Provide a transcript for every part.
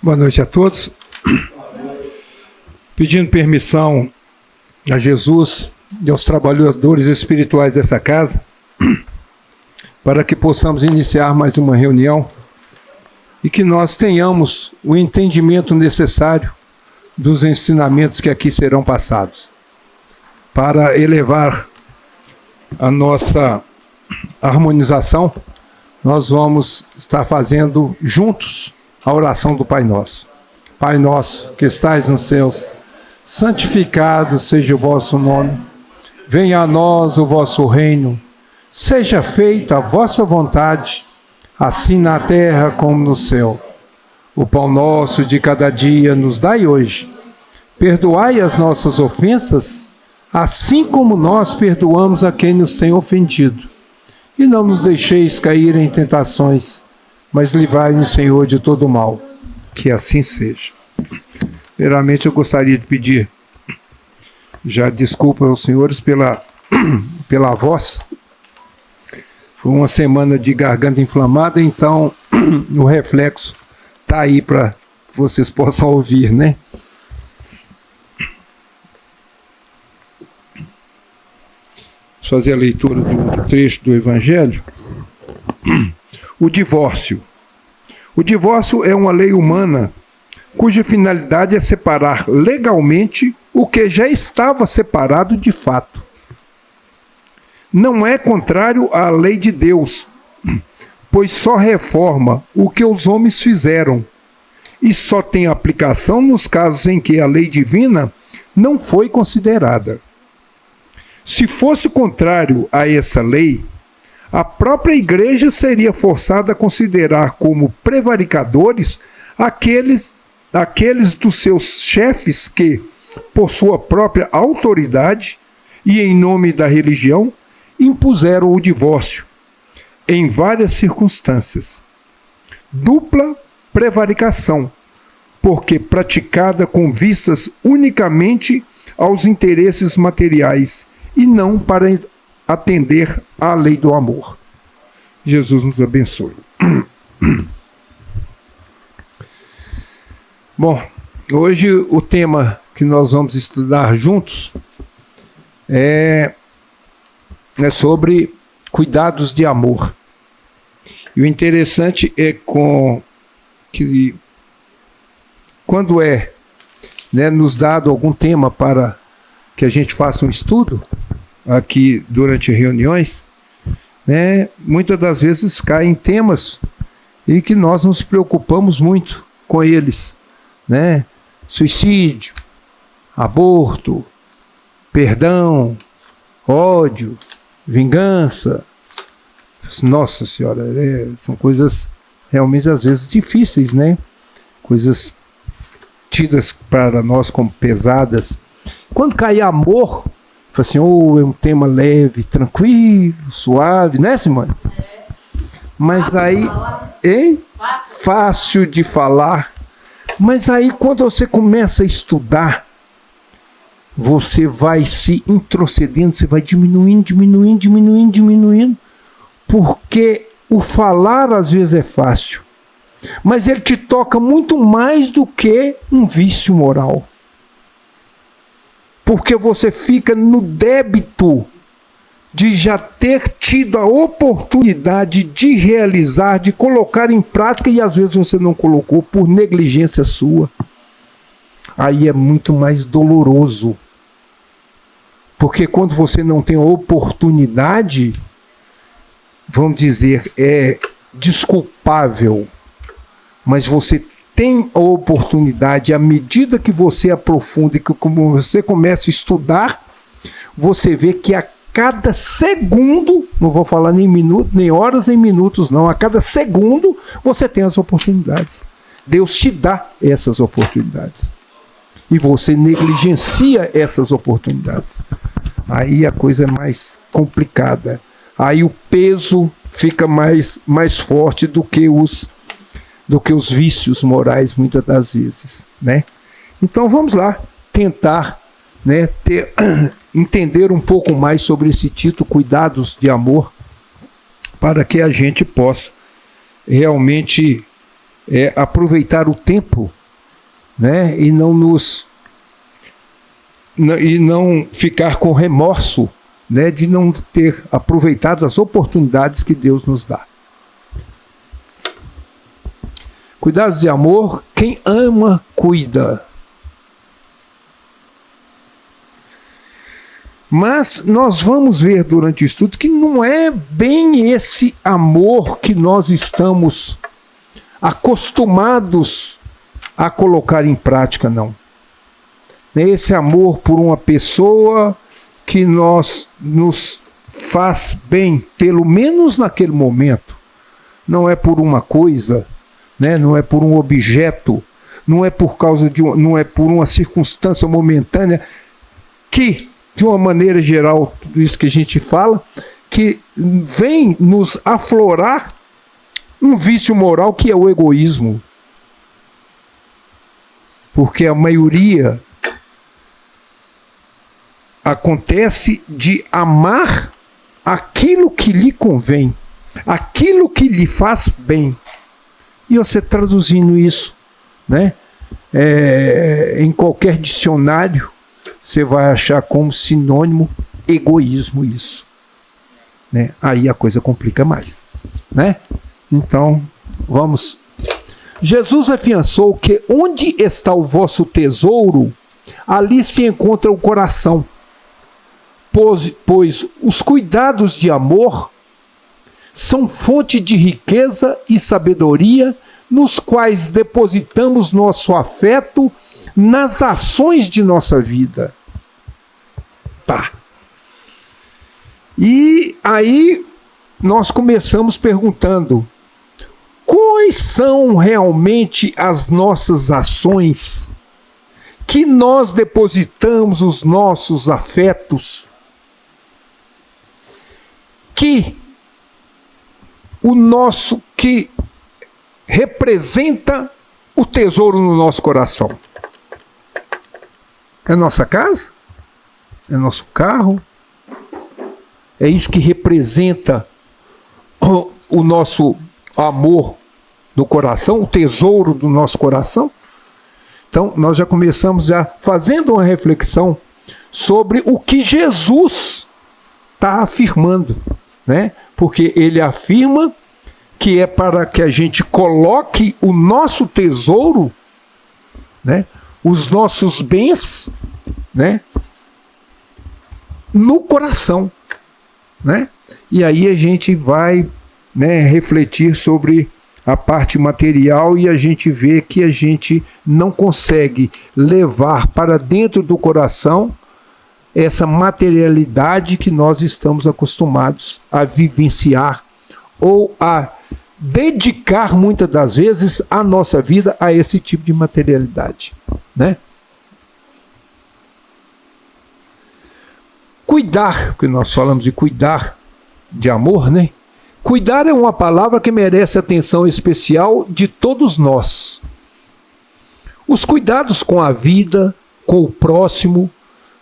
Boa noite a todos. Pedindo permissão a Jesus e aos trabalhadores espirituais dessa casa, para que possamos iniciar mais uma reunião e que nós tenhamos o entendimento necessário dos ensinamentos que aqui serão passados, para elevar a nossa harmonização. Nós vamos estar fazendo juntos a oração do Pai Nosso. Pai nosso, que estais nos céus, santificado seja o vosso nome. Venha a nós o vosso reino. Seja feita a vossa vontade, assim na terra como no céu. O pão nosso de cada dia nos dai hoje. Perdoai as nossas ofensas, assim como nós perdoamos a quem nos tem ofendido. E não nos deixeis cair em tentações, mas livrai-nos, Senhor, de todo mal. Que assim seja. Primeiramente, eu gostaria de pedir já desculpa aos senhores pela voz. Foi uma semana de garganta inflamada, então o reflexo está aí para que vocês possam ouvir, né? Vou fazer a leitura do trecho do Evangelho. O divórcio. O divórcio é uma lei humana cuja finalidade é separar legalmente o que já estava separado de fato. Não é contrário à lei de Deus, pois só reforma o que os homens fizeram e só tem aplicação nos casos em que a lei divina não foi considerada. Se fosse contrário a essa lei, a própria igreja seria forçada a considerar como prevaricadores aqueles dos seus chefes que, por sua própria autoridade e em nome da religião, impuseram o divórcio em várias circunstâncias. Dupla prevaricação, porque praticada com vistas unicamente aos interesses materiais e não para atender à lei do amor. Jesus nos abençoe. Bom, hoje o tema que nós vamos estudar juntos é sobre cuidados de amor. E o interessante é que quando nos dado algum tema para que a gente faça um estudo aqui durante reuniões, muitas das vezes caem temas e que nós nos preocupamos muito com eles, suicídio, aborto, perdão, ódio, vingança. Nossa Senhora, são coisas realmente às vezes difíceis, coisas tidas para nós como pesadas. Quando cai amor, fala assim, é um tema leve, tranquilo, suave, né, Simone? Mas aí, fácil de falar. Mas aí, quando você começa a estudar, você vai se introcedendo, você vai diminuindo, porque o falar às vezes é fácil, mas ele te toca muito mais do que um vício moral. Porque você fica no débito de já ter tido a oportunidade de realizar, de colocar em prática, e às vezes você não colocou por negligência sua. Aí é muito mais doloroso. Porque quando você não tem a oportunidade, vamos dizer, é desculpável, mas você tem a oportunidade, à medida que você aprofunda e que como você começa a estudar, você vê que a cada segundo, não vou falar nem minuto, nem horas, nem minutos, não, a cada segundo você tem as oportunidades. Deus te dá essas oportunidades. E você negligencia essas oportunidades. Aí a coisa é mais complicada. Aí o peso fica mais forte do que os vícios morais, muitas das vezes, Então vamos lá, tentar entender um pouco mais sobre esse título, Cuidados de Amor, para que a gente possa realmente aproveitar o tempo, né? E não ficar com remorso, né? De não ter aproveitado as oportunidades que Deus nos dá. Cuidados de amor, quem ama, cuida. Mas nós vamos ver durante o estudo que não é bem esse amor que nós estamos acostumados a colocar em prática, não. É esse amor por uma pessoa que nos faz bem, pelo menos naquele momento. Não é por uma coisa, né? Não é por um objeto, não é por causa não é por uma circunstância momentânea que, de uma maneira geral, tudo isso que a gente fala, que vem nos aflorar um vício moral que é o egoísmo. Porque a maioria acontece de amar aquilo que lhe convém, aquilo que lhe faz bem. E você traduzindo isso, né, em qualquer dicionário, você vai achar como sinônimo egoísmo isso, né? Aí a coisa complica mais, né? Então, vamos. Jesus afiançou que onde está o vosso tesouro, ali se encontra o coração. Pois os cuidados de amor são fonte de riqueza e sabedoria, nos quais depositamos nosso afeto nas ações de nossa vida. Tá. E aí nós começamos perguntando: quais são realmente as nossas ações que nós depositamos os nossos afetos, que representa o tesouro no nosso coração? É nossa casa? É nosso carro? É isso que representa o nosso amor no coração, o tesouro do nosso coração? Então, nós já começamos fazendo uma reflexão sobre o que Jesus está afirmando, né? Porque ele afirma que é para que a gente coloque o nosso tesouro, né? Os nossos bens, né, no coração, né? E aí a gente vai, né, refletir sobre a parte material e a gente vê que a gente não consegue levar para dentro do coração essa materialidade que nós estamos acostumados a vivenciar ou a dedicar muitas das vezes a nossa vida a esse tipo de materialidade, né? Cuidar, porque nós falamos de cuidar de amor, né? Cuidar é uma palavra que merece atenção especial de todos nós. Os cuidados com a vida, com o próximo,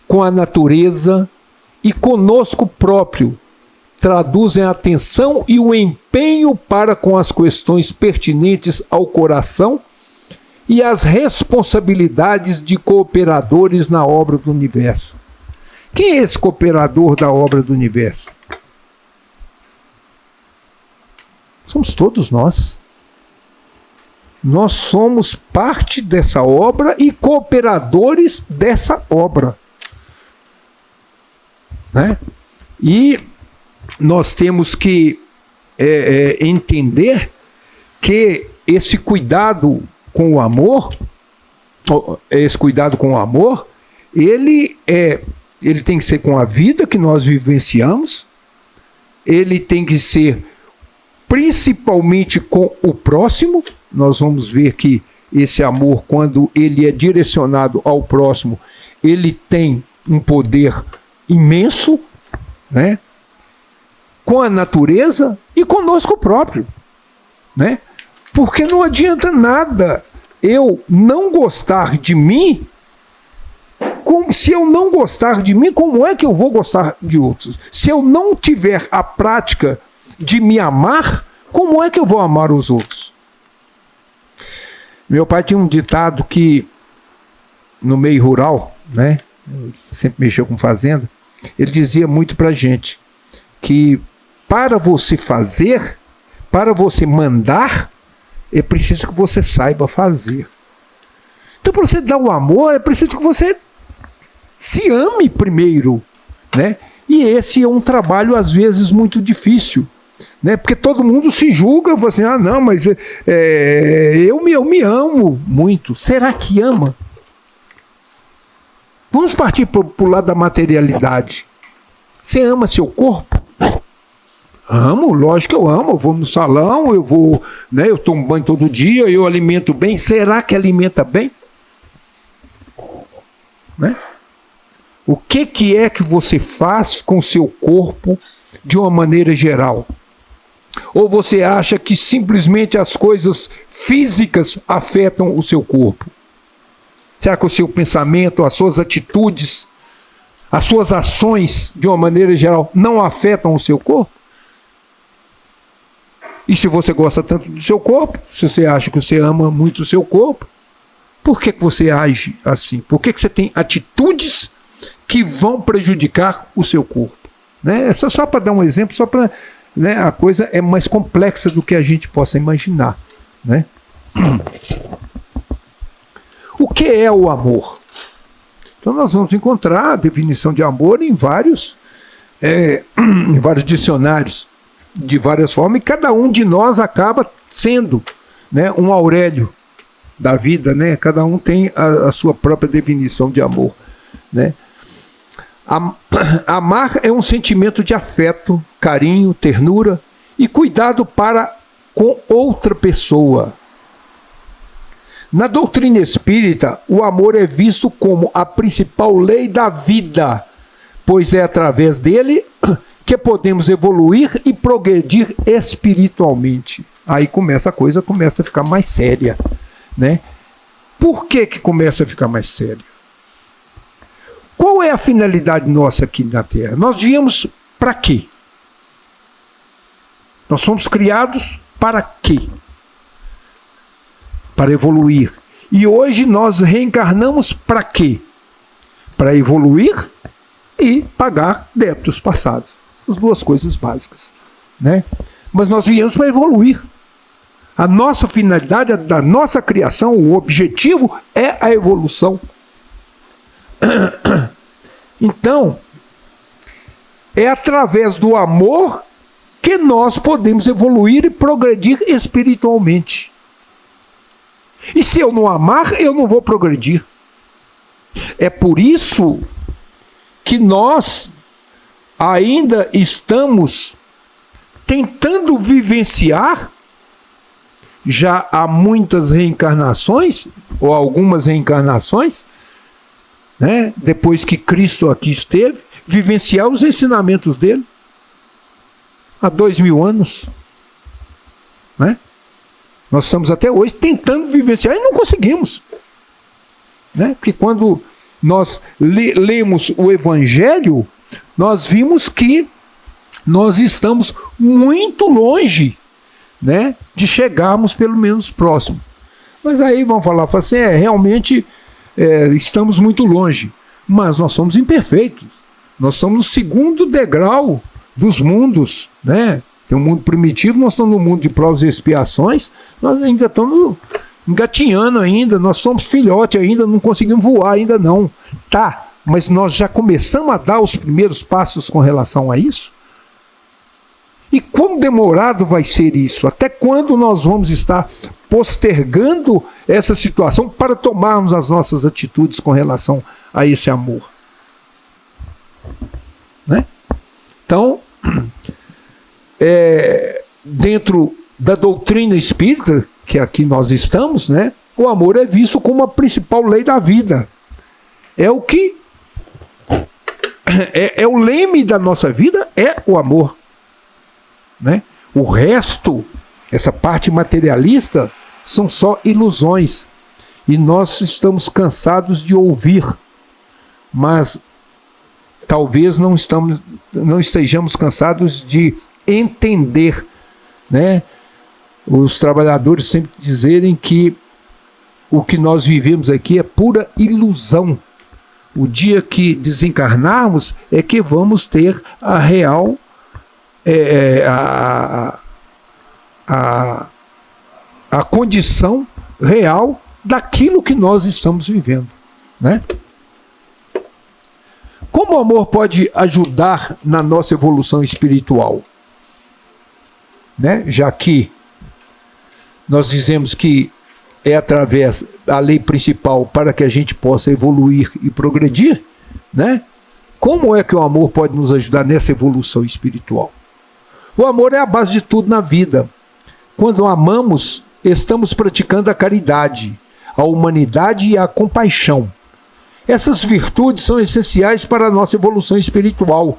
com a natureza e conosco próprio traduzem a atenção e o empenho para com as questões pertinentes ao coração e as responsabilidades de cooperadores na obra do universo. Quem é esse cooperador da obra do universo? Somos todos nós. Nós somos parte dessa obra e cooperadores dessa obra, né? E nós temos que entender que esse cuidado com o amor, ele tem que ser com a vida que nós vivenciamos, ele tem que ser principalmente com o próximo. Nós vamos ver que esse amor, quando ele é direcionado ao próximo, ele tem um poder imenso, né? Com a natureza e conosco próprio, né? Porque não adianta nada eu não gostar de mim. Se eu não gostar de mim, como é que eu vou gostar de outros? Se eu não tiver a prática de me amar, como é que eu vou amar os outros? Meu pai tinha um ditado que, no meio rural, né, sempre mexeu com fazenda, ele dizia muito pra gente que para você fazer, para você mandar, é preciso que você saiba fazer. Então, para você dar o amor, é preciso que você se ame primeiro, né? E esse é um trabalho, às vezes, muito difícil, né? Porque todo mundo se julga, fala assim, ah, não, mas eu me amo muito. Será que ama? Vamos partir para o lado da materialidade. Você ama seu corpo? Amo, lógico que eu amo. Eu vou no salão, eu vou, né, eu tomo banho todo dia, eu alimento bem. Será que alimenta bem? Né? O que é que você faz com o seu corpo de uma maneira geral? Ou você acha que simplesmente as coisas físicas afetam o seu corpo? Será que o seu pensamento, as suas atitudes, as suas ações, de uma maneira geral, não afetam o seu corpo? E se você gosta tanto do seu corpo, se você acha que você ama muito o seu corpo, por que você age assim? Por que você tem atitudes que vão prejudicar o seu corpo? Né? É só para dar um exemplo, só para, né, a coisa é mais complexa do que a gente possa imaginar. Né? O que é o amor? Então nós vamos encontrar a definição de amor em vários dicionários, de várias formas, e cada um de nós acaba sendo, né, um Aurélio da vida, né? Cada um tem a sua própria definição de amor. Né? Amar é um sentimento de afeto, carinho, ternura e cuidado para com outra pessoa. Na doutrina espírita, o amor é visto como a principal lei da vida, pois é através dele que podemos evoluir e progredir espiritualmente. Aí a coisa começa a ficar mais séria. Né? Por que começa a ficar mais sério? Qual é a finalidade nossa aqui na Terra? Nós viemos para quê? Nós somos criados para quê? Para evoluir. E hoje nós reencarnamos para quê? Para evoluir e pagar débitos passados. As duas coisas básicas. Né? Mas nós viemos para evoluir. A nossa finalidade, da nossa criação, o objetivo é a evolução. Então, é através do amor que nós podemos evoluir e progredir espiritualmente. E se eu não amar, eu não vou progredir. É por isso que nós ainda estamos tentando vivenciar, já há muitas reencarnações, ou algumas reencarnações, né, depois que Cristo aqui esteve, vivenciar os ensinamentos dele. Há 2000 anos. Né? Nós estamos até hoje tentando vivenciar e não conseguimos. Né? Porque quando nós lemos o Evangelho, nós vimos que nós estamos muito longe, né, de chegarmos pelo menos próximo. Mas aí vão falar assim, realmente estamos muito longe, mas nós somos imperfeitos. Nós estamos no segundo degrau dos mundos, né? Tem um mundo primitivo, nós estamos no mundo de provas e expiações, nós ainda estamos engatinhando ainda, nós somos filhote ainda, não conseguimos voar ainda não. Tá, mas nós já começamos a dar os primeiros passos com relação a isso? E quão demorado vai ser isso? Até quando nós vamos estar postergando essa situação para tomarmos as nossas atitudes com relação a esse amor? Né? Então, dentro da doutrina espírita, que aqui nós estamos, né, o amor é visto como a principal lei da vida. É o que é o leme da nossa vida, é o amor. Né? O resto, essa parte materialista, são só ilusões. E nós estamos cansados de ouvir, mas talvez não estejamos cansados de entender. Né? Os trabalhadores sempre dizerem que o que nós vivemos aqui é pura ilusão. O dia que desencarnarmos é que vamos ter a real, a condição real daquilo que nós estamos vivendo, né? Como o amor pode ajudar na nossa evolução espiritual? Né? Já que nós dizemos que é através da lei principal para que a gente possa evoluir e progredir, né? Como é que o amor pode nos ajudar nessa evolução espiritual? O amor é a base de tudo na vida. Quando amamos, estamos praticando a caridade, a humanidade e a compaixão. Essas virtudes são essenciais para a nossa evolução espiritual,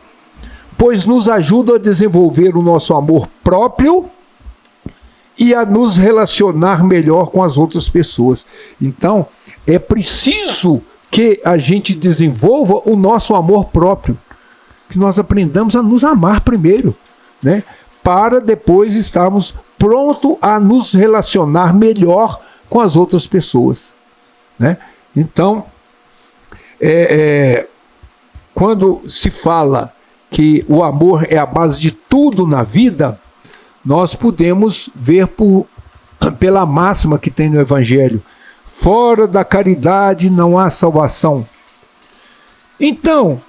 pois nos ajudam a desenvolver o nosso amor próprio e a nos relacionar melhor com as outras pessoas. Então, é preciso que a gente desenvolva o nosso amor próprio, que nós aprendamos a nos amar primeiro, né? Para depois estarmos prontos a nos relacionar melhor com as outras pessoas, né? Então, quando se fala que o amor é a base de tudo na vida, nós podemos ver pela máxima que tem no Evangelho: fora da caridade não há salvação. Então,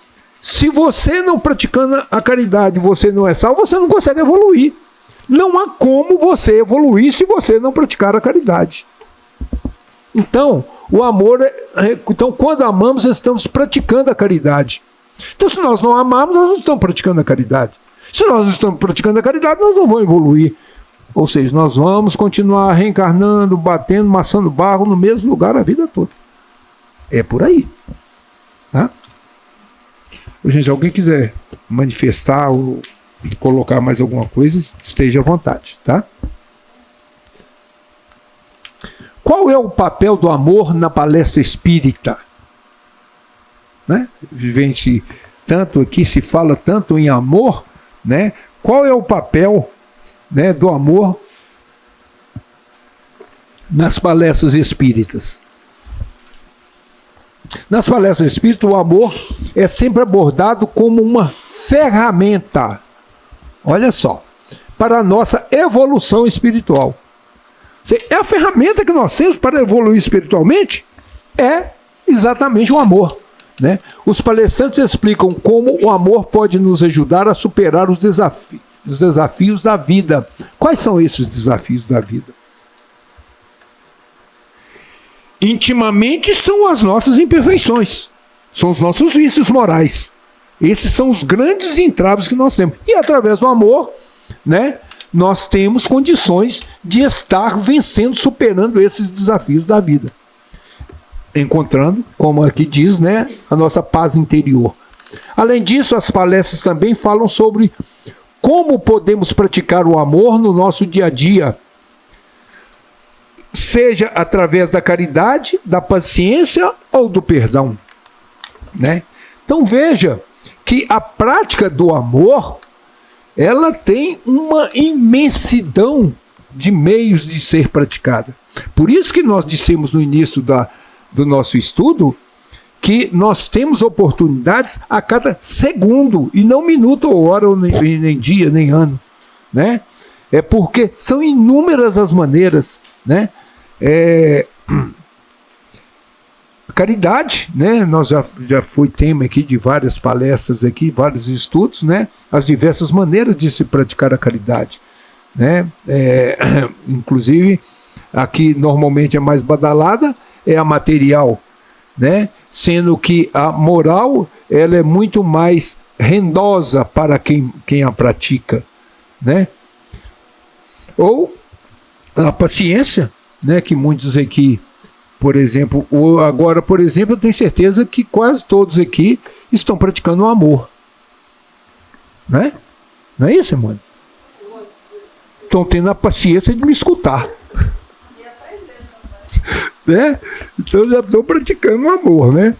se você não praticando a caridade, você não é salvo, você não consegue evoluir. Não há como você evoluir se você não praticar a caridade. Então, o amor então, quando amamos, estamos praticando a caridade. Então, se nós não amamos, nós não estamos praticando a caridade. Se nós não estamos praticando a caridade, nós não vamos evoluir. Ou seja, nós vamos continuar reencarnando, batendo, maçando barro no mesmo lugar a vida toda. É por aí. Tá? Gente, se alguém quiser manifestar ou colocar mais alguma coisa, esteja à vontade, tá? Qual é o papel do amor na palestra espírita? Né? Gente, tanto aqui se fala tanto em amor, né? Qual é o papel, né, do amor nas palestras espíritas? Nas palestras espíritas, o amor é sempre abordado como uma ferramenta, olha só, para a nossa evolução espiritual. É a ferramenta que nós temos para evoluir espiritualmente, é exatamente o amor, né? Os palestrantes explicam como o amor pode nos ajudar a superar os desafios da vida. Quais são esses desafios da vida? Intimamente são as nossas imperfeições, são os nossos vícios morais. Esses são os grandes entraves que nós temos. E através do amor, né, nós temos condições de estar vencendo, superando esses desafios da vida. Encontrando, como aqui diz, né, a nossa paz interior. Além disso, as palestras também falam sobre como podemos praticar o amor no nosso dia a dia, seja através da caridade, da paciência ou do perdão, né? Então veja que a prática do amor, ela tem uma imensidão de meios de ser praticada. Por isso que nós dissemos no início do nosso estudo que nós temos oportunidades a cada segundo, e não minuto ou hora, ou nem dia, nem ano, né? É porque são inúmeras as maneiras, né? Caridade, né? Nós já foi tema aqui de várias palestras aqui, vários estudos, né? As diversas maneiras de se praticar a caridade, né? Inclusive, aqui normalmente a mais badalada é a material, né? Sendo que a moral, ela é muito mais rendosa para quem a pratica, né? Ou a paciência, né? Que muitos aqui, por exemplo, agora, por exemplo, eu tenho certeza que quase todos aqui estão praticando o amor, né? Não é isso, irmão? Estão tendo a paciência de me escutar. Né? Então já estou praticando o amor, né?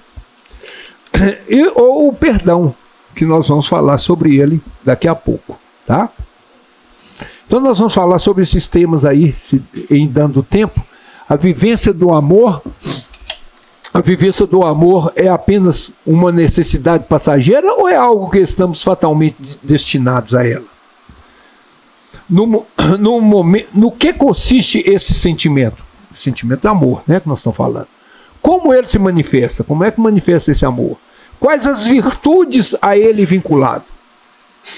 Ou o perdão, que nós vamos falar sobre ele daqui a pouco, tá? Então nós vamos falar sobre esses temas aí, em dando tempo. A vivência do amor é apenas uma necessidade passageira ou é algo que estamos fatalmente destinados a ela? No que consiste esse sentimento? O sentimento de amor, né, que nós estamos falando. Como ele se manifesta? Como é que manifesta esse amor? Quais as virtudes a ele vinculado?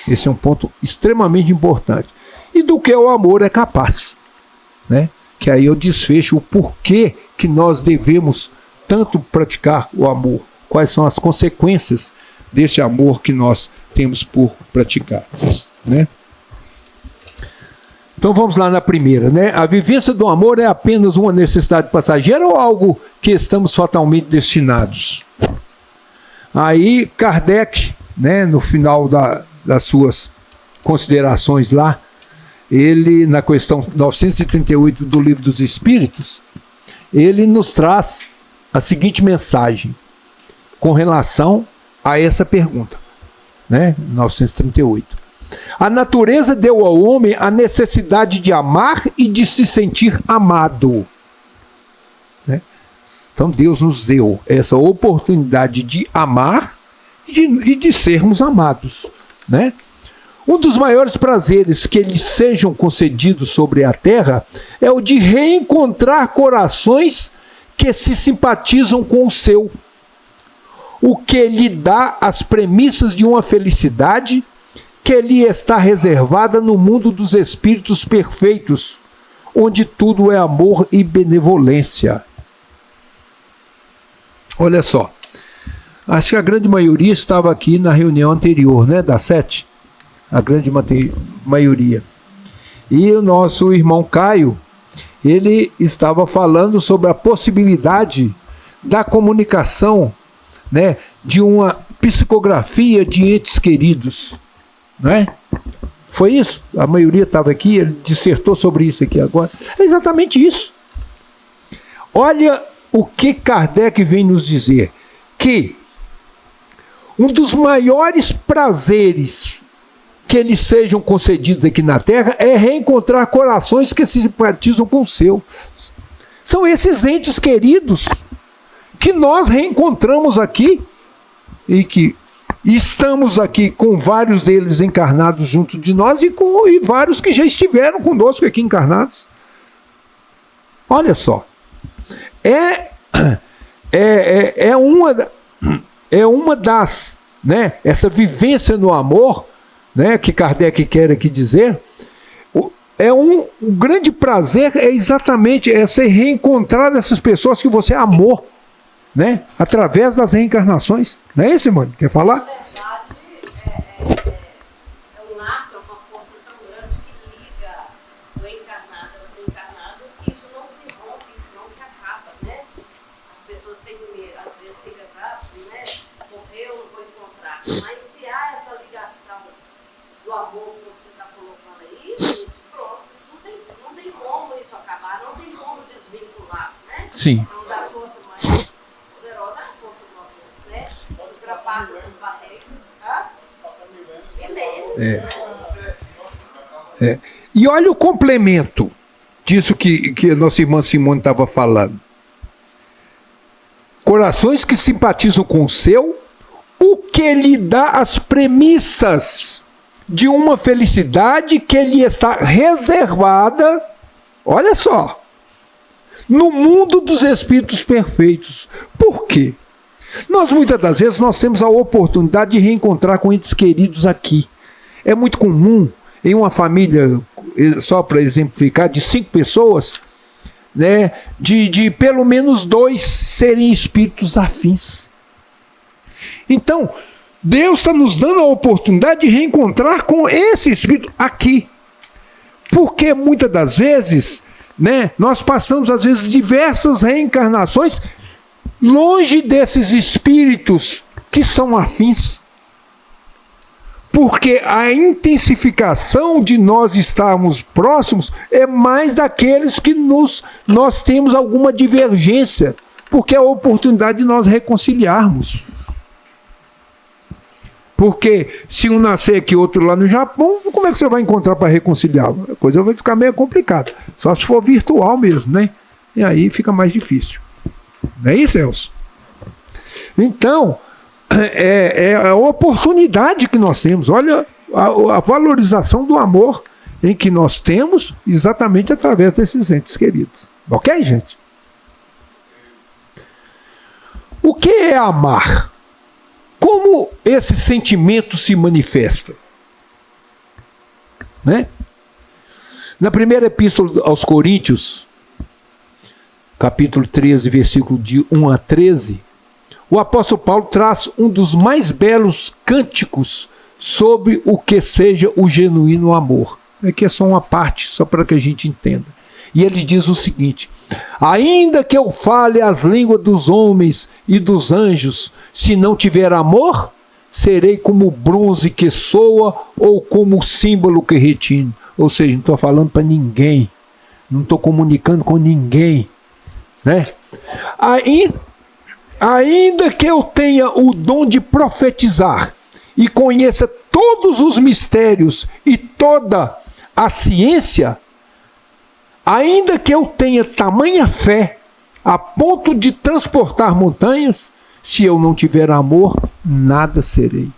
Esse é um ponto extremamente importante. E do que o amor é capaz, né? Que aí eu desfecho o porquê que nós devemos tanto praticar o amor. Quais são as consequências desse amor que nós temos por praticar, né? Então vamos lá na primeira, né? A vivência do amor é apenas uma necessidade passageira ou algo que estamos fatalmente destinados? Aí Kardec, né, no final das suas considerações lá, ele, na questão 938 do Livro dos Espíritos, ele nos traz a seguinte mensagem com relação a essa pergunta, né? 938. A natureza deu ao homem a necessidade de amar e de se sentir amado, né? Então Deus nos deu essa oportunidade de amar e de sermos amados, né? Um dos maiores prazeres que lhes sejam concedidos sobre a terra é o de reencontrar corações que se simpatizam com o seu, o que lhe dá as premissas de uma felicidade que lhe está reservada no mundo dos espíritos perfeitos, onde tudo é amor e benevolência. Olha só, acho que a grande maioria estava aqui na reunião anterior, né, das 7, a grande maioria. E o nosso irmão Caio, ele estava falando sobre a possibilidade da comunicação, né, de uma psicografia de entes queridos, não é? Foi isso? A maioria estava aqui, ele dissertou sobre isso aqui agora. É exatamente isso. Olha o que Kardec vem nos dizer, que um dos maiores prazeres que eles sejam concedidos aqui na Terra é reencontrar corações que se simpatizam com o seu. São esses entes queridos que nós reencontramos aqui e que estamos aqui com vários deles encarnados junto de nós e vários que já estiveram conosco aqui encarnados. Olha só. É uma das, né, essa vivência no amor, né, que Kardec quer aqui dizer, um grande prazer é exatamente você reencontrar essas pessoas que você amou, né, através das reencarnações. Não é isso, mano? Quer falar? Na verdade, é um laço, é uma força tão grande que liga o encarnado ao desencarnado, que isso não se rompe, isso não se acaba, né? As pessoas têm medo, às vezes fica assim, né? Morreu, não vou encontrar. Mas se há essa ligação do amor que você está colocando aí, isso pronto, não tem como isso acabar, não tem como desvincular, né? Sim. Uma das forças mais poderosas é a força do amor, né? Ultrapassa essas barreiras. E olha o complemento disso que a nossa irmã Simone estava falando. Corações que simpatizam com o seu, o que lhe dá as premissas de uma felicidade que lhe está reservada, olha só, no mundo dos espíritos perfeitos. Por quê? Muitas das vezes, nós temos a oportunidade de reencontrar com entes queridos aqui. É muito comum, em uma família, só para exemplificar, de 5 pessoas, né, de pelo menos 2 serem espíritos afins. Então, Deus está nos dando a oportunidade de reencontrar com esse espírito aqui. Porque muitas das vezes, né, nós passamos às vezes diversas reencarnações longe desses espíritos que são afins. Porque a intensificação de nós estarmos próximos é mais daqueles que nós temos alguma divergência, porque é a oportunidade de nós reconciliarmos. Porque se um nascer aqui, outro lá no Japão, como é que você vai encontrar para reconciliar? A coisa vai ficar meio complicada. Só se for virtual mesmo, né? E aí fica mais difícil. Não é isso, Elcio? Então, é a oportunidade que nós temos. Olha a valorização do amor em que nós temos exatamente através desses entes queridos. Ok, gente? O que é amar? Como esse sentimento se manifesta? Né? Na primeira epístola aos Coríntios, capítulo 13, versículo de 1 a 13, o apóstolo Paulo traz um dos mais belos cânticos sobre o que seja o genuíno amor. Aqui é só uma parte, só para que a gente entenda. E ele diz o seguinte: ainda que eu fale as línguas dos homens e dos anjos, se não tiver amor, serei como bronze que soa ou como símbolo que retine. Ou seja, não estou falando para ninguém, não estou comunicando com ninguém, né? Ainda que eu tenha o dom de profetizar e conheça todos os mistérios e toda a ciência, ainda que eu tenha tamanha fé a ponto de transportar montanhas, se eu não tiver amor, nada serei.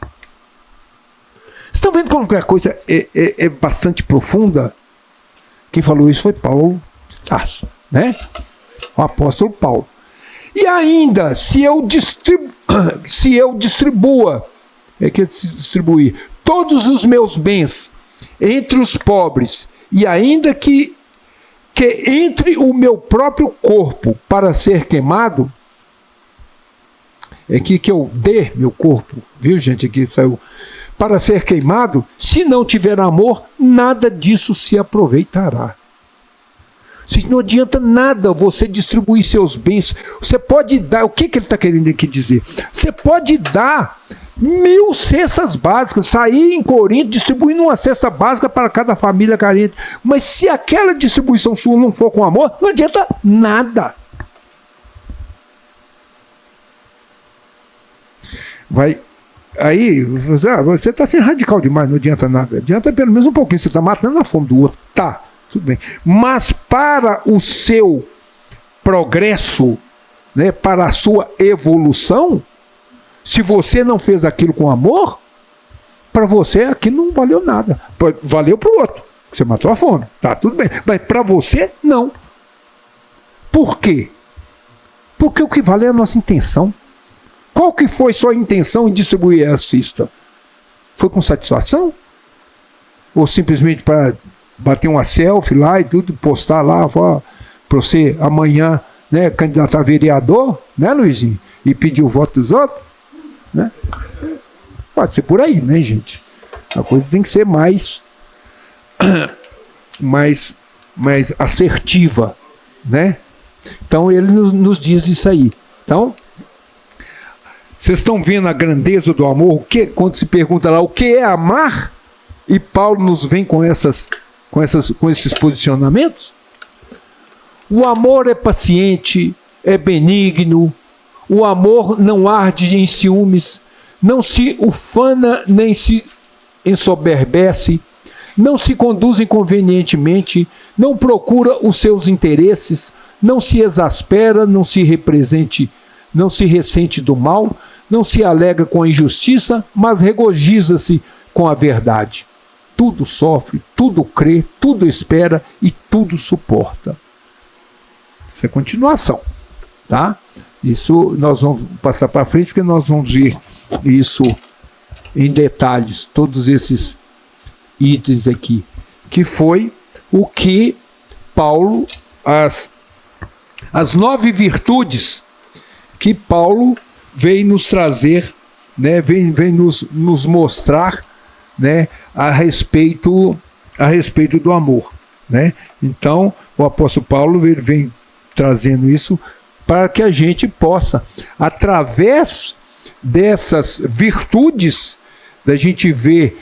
Estão vendo como que a coisa é bastante profunda? Quem falou isso foi Paulo de Tarso, né? O apóstolo Paulo. E ainda, se eu distribuir todos os meus bens entre os pobres, e ainda que entre o meu próprio corpo para ser queimado, é que eu dê meu corpo, viu, gente? Aqui saiu. Para ser queimado, se não tiver amor, nada disso se aproveitará. Não adianta nada você distribuir seus bens. Você pode dar, o que ele está querendo aqui dizer? Você pode dar 1000 cestas básicas, sair em Corinto distribuindo uma cesta básica para cada família carente. Mas se aquela distribuição sua não for com amor, não adianta nada. Aí, você está sendo radical demais, não adianta nada. Adianta pelo menos um pouquinho, você está matando a fome do outro. Tá, tudo bem. Mas para o seu progresso, né, para a sua evolução, se você não fez aquilo com amor, para você aquilo não valeu nada. Valeu para o outro, você matou a fome. Tá, tudo bem. Mas para você, não. Por quê? Porque o que vale é a nossa intenção. Qual que foi sua intenção em distribuir essa cesta? Foi com satisfação? Ou simplesmente para bater uma selfie lá e tudo, postar lá, para você amanhã, né, candidatar a vereador, né, Luizinho? E pedir o voto dos outros? Né? Pode ser por aí, né, gente? A coisa tem que ser mais assertiva, né? Então ele nos diz isso aí. Então, vocês estão vendo a grandeza do amor? Quando se pergunta lá o que é amar, e Paulo nos vem com esses posicionamentos? O amor é paciente, é benigno, o amor não arde em ciúmes, não se ufana nem se ensoberbece, não se conduz inconvenientemente, não procura os seus interesses, não se exaspera, não se ressente do mal, não se alegra com a injustiça, mas regozija-se com a verdade. Tudo sofre, tudo crê, tudo espera e tudo suporta. Isso é continuação, tá? Isso nós vamos passar para frente, porque nós vamos ver isso em detalhes, todos esses itens aqui, que foi o que Paulo, as 9 virtudes que Paulo vem nos trazer, né, vem nos mostrar, né, a respeito do amor, né? Então, o apóstolo Paulo vem trazendo isso para que a gente possa, através dessas virtudes, da gente ver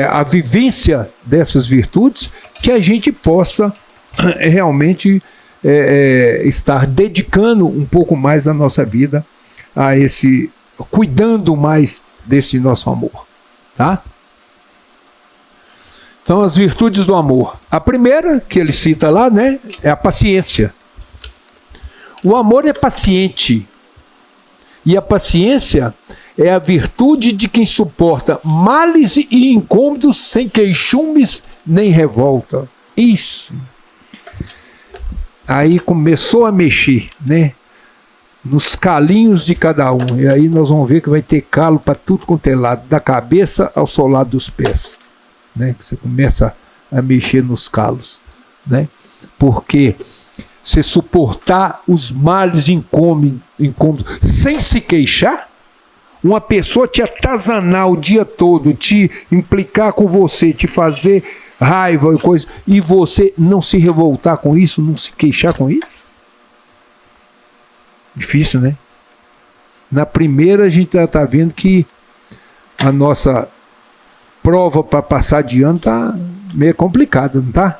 a vivência dessas virtudes, que a gente possa realmente estar dedicando um pouco mais da nossa vida a cuidando mais desse nosso amor, tá? Então, as virtudes do amor. A primeira que ele cita lá, né, é a paciência. O amor é paciente. E a paciência é a virtude de quem suporta males e incômodos sem queixumes nem revolta. Isso. Aí começou a mexer, né? Nos calinhos de cada um. E aí nós vamos ver que vai ter calo para tudo quanto é lado, da cabeça ao solado dos pés. Né? Você começa a mexer nos calos. Né? Porque você suportar os males e incômodos sem se queixar, uma pessoa te atazanar o dia todo, te implicar com você, te fazer raiva e coisa, e você não se revoltar com isso, não se queixar com isso? Difícil, né? Na primeira a gente está vendo que a nossa prova para passar de ano está meio complicada, não tá?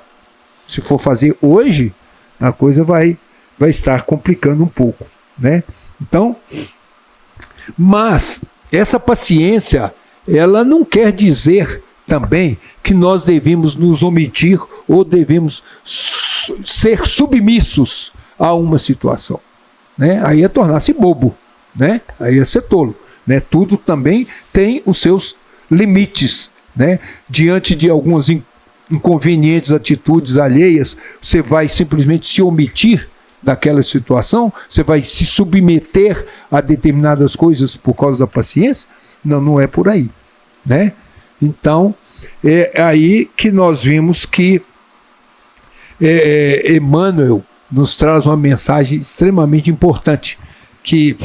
Se for fazer hoje, a coisa vai estar complicando um pouco, né? Então, mas essa paciência, ela não quer dizer também que nós devemos nos omitir ou devemos ser submissos a uma situação, né? Aí é tornar-se bobo, né? Aí é ser tolo, né? Tudo também tem os seus limites, né? Diante de algumas inconvenientes atitudes alheias, você vai simplesmente se omitir daquela situação? Você vai se submeter a determinadas coisas por causa da paciência? Não, não é por aí, né? Então, é aí que nós vimos que Emmanuel nos traz uma mensagem extremamente importante, que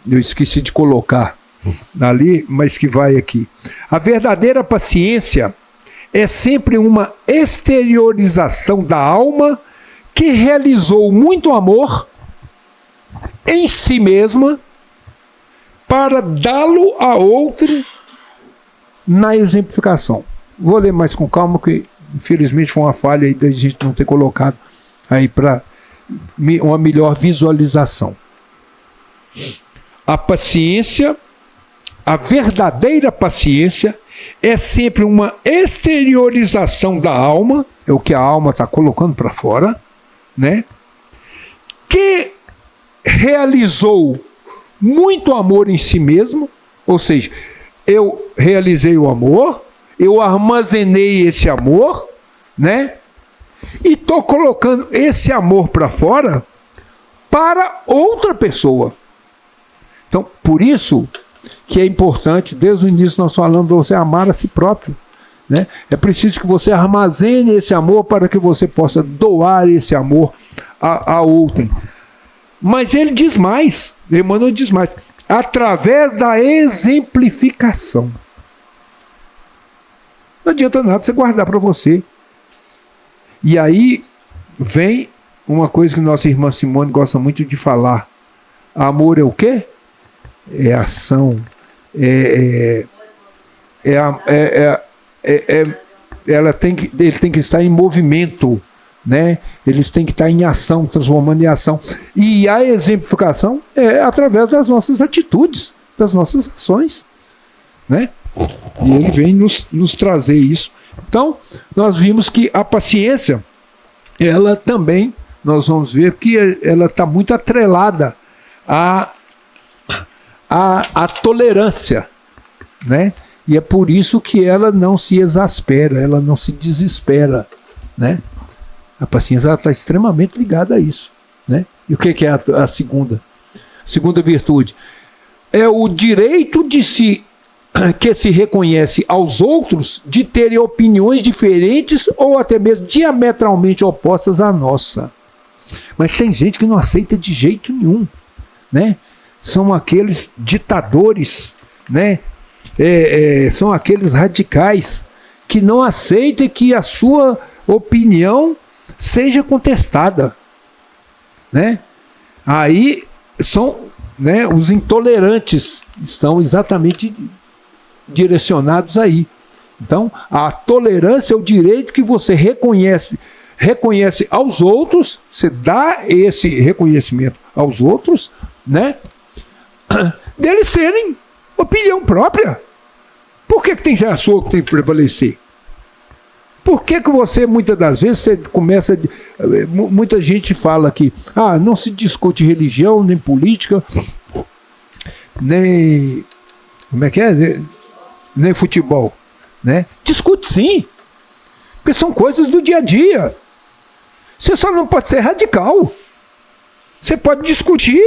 eu esqueci de colocar ali, mas que vai aqui. A verdadeira paciência é sempre uma exteriorização da alma que realizou muito amor em si mesma para dá-lo a outro na exemplificação. Vou ler mais com calma, porque infelizmente foi uma falha aí da gente não ter colocado aí para uma melhor visualização. A paciência, a verdadeira paciência, é sempre uma exteriorização da alma, é o que a alma está colocando para fora, né? Que realizou muito amor em si mesmo, ou seja, eu realizei o amor, eu armazenei esse amor, né? E estou colocando esse amor para fora para outra pessoa. Então, por isso que é importante, desde o início nós falamos para você amar a si próprio, né? É preciso que você armazene esse amor para que você possa doar esse amor a outrem. Mas ele diz mais, Emmanuel diz mais, através da exemplificação. Não adianta nada você guardar para você. E aí vem uma coisa que nossa irmã Simone gosta muito de falar. Amor é o quê? É ação. Ele tem que estar em movimento, né? Eles têm que estar em ação, transformando em ação. E a exemplificação é através das nossas atitudes, das nossas ações, né? E ele vem nos trazer isso. Então, nós vimos que a paciência, ela também, nós vamos ver que ela está muito atrelada à tolerância, né? E é por isso que ela não se exaspera, ela não se desespera, né? A paciência está extremamente ligada a isso, né? E o que é a segunda? Segunda virtude é o direito que se reconhece aos outros de terem opiniões diferentes ou até mesmo diametralmente opostas à nossa. Mas tem gente que não aceita de jeito nenhum, né? São aqueles ditadores, né? São aqueles radicais que não aceitam que a sua opinião seja contestada, né? Aí são, né, os intolerantes, estão exatamente direcionados aí. Então, a tolerância é o direito que você reconhece aos outros, você dá esse reconhecimento aos outros, né? Deles terem opinião própria. Por que tem a sua que tem que prevalecer? Por que você, muitas das vezes, você começa... Muita gente fala que não se discute religião, nem política, nem... Como é que é? Nem futebol. Né? Discute sim. Porque são coisas do dia a dia. Você só não pode ser radical. Você pode discutir.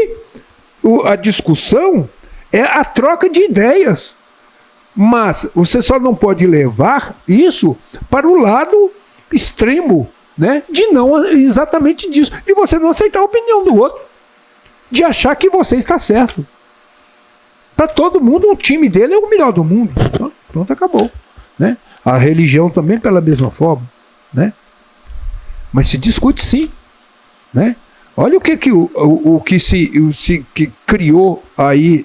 A discussão é a troca de ideias. Mas você só não pode levar isso para o lado extremo, né? De não exatamente disso. De você não aceitar a opinião do outro. De achar que você está certo. Para todo mundo, o time dele é o melhor do mundo. Pronto, acabou. Né? A religião também pela mesma forma. Né? Mas se discute sim. Né? Olha o que se criou aí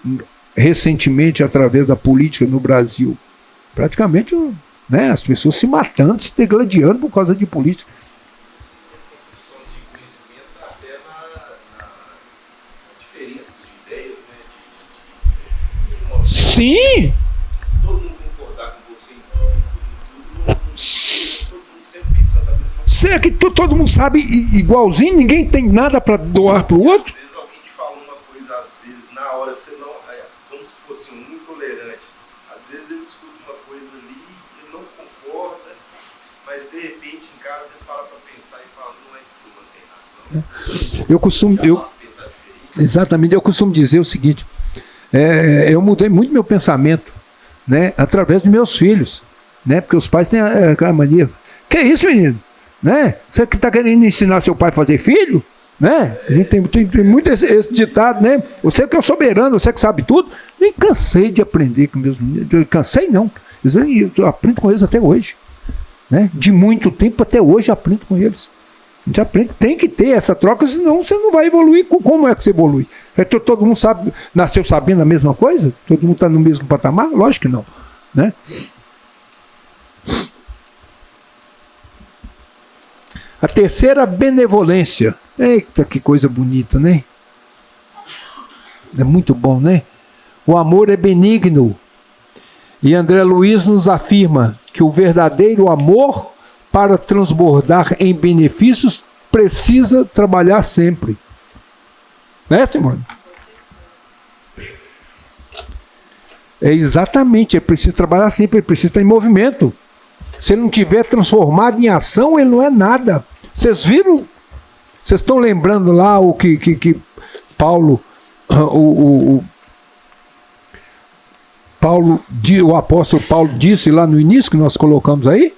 recentemente através da política no Brasil. Praticamente, né, as pessoas se matando, se degladiando por causa de política. A construção de conhecimento até na diferenças de ideias, né? Sim! Se todo mundo concordar com você em tudo, todo mundo sempre pensando da mesma coisa. Será que todo mundo sabe igualzinho? Ninguém tem nada para doar para o outro? Às vezes alguém te fala uma coisa, às vezes na hora você não... Vamos supor assim, um intolerante. Às vezes ele escuta uma coisa ali, ele não concorda, mas de repente em casa ele para pensar e fala, não é que fulano tem razão. Eu costumo... Exatamente, eu costumo dizer o seguinte, eu mudei muito meu pensamento, né, através dos meus filhos, né, porque os pais têm aquela mania. Que isso, menino? Né? Você que está querendo ensinar seu pai a fazer filho? Né? A gente tem muito esse ditado, né? Você que é o soberano, você que sabe tudo. Nem cansei de aprender com meus meninos. Cansei não. Eu aprendo com eles até hoje. Né? De muito tempo até hoje eu aprendo com eles. A gente aprende, tem que ter essa troca, senão você não vai evoluir. Como é que você evolui? Todo mundo nasceu sabendo a mesma coisa? Todo mundo está no mesmo patamar? Lógico que não. Né? A terceira, benevolência. Eita, que coisa bonita, né? É muito bom, né? O amor é benigno. E André Luiz nos afirma que o verdadeiro amor, para transbordar em benefícios, precisa trabalhar sempre. Né, Simone? Exatamente, ele precisa trabalhar sempre, ele precisa estar em movimento. Se ele não tiver transformado em ação, ele não é nada. Vocês viram? Vocês estão lembrando lá o que Paulo, o apóstolo Paulo disse lá no início, que nós colocamos aí?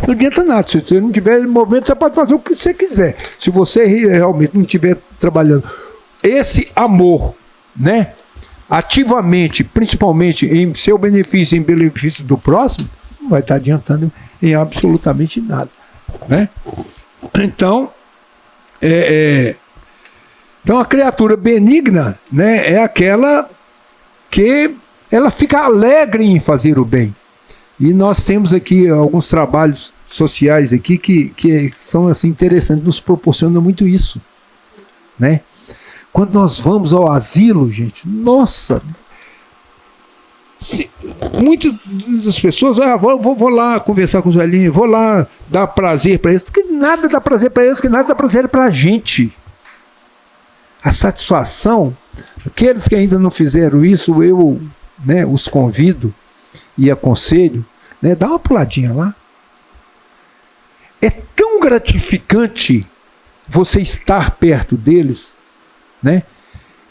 Não adianta nada. Se você não tiver movimento, você pode fazer o que você quiser. Se você realmente não estiver trabalhando esse amor, né, ativamente, principalmente em seu benefício, em benefício do próximo, não vai estar adiantando em absolutamente nada. Né? Então, então a criatura benigna, né, é aquela que ela fica alegre em fazer o bem. E nós temos aqui alguns trabalhos sociais aqui que são assim interessantes, nos proporcionam muito isso. Né? Quando nós vamos ao asilo, gente, nossa... Muitas das pessoas, vou lá conversar com os velhinhos, vou lá dar prazer para eles, que nada dá prazer para eles, que nada dá prazer para a gente. A satisfação, aqueles que ainda não fizeram isso, eu, né, os convido e aconselho, né, dá uma puladinha lá. É tão gratificante você estar perto deles, né?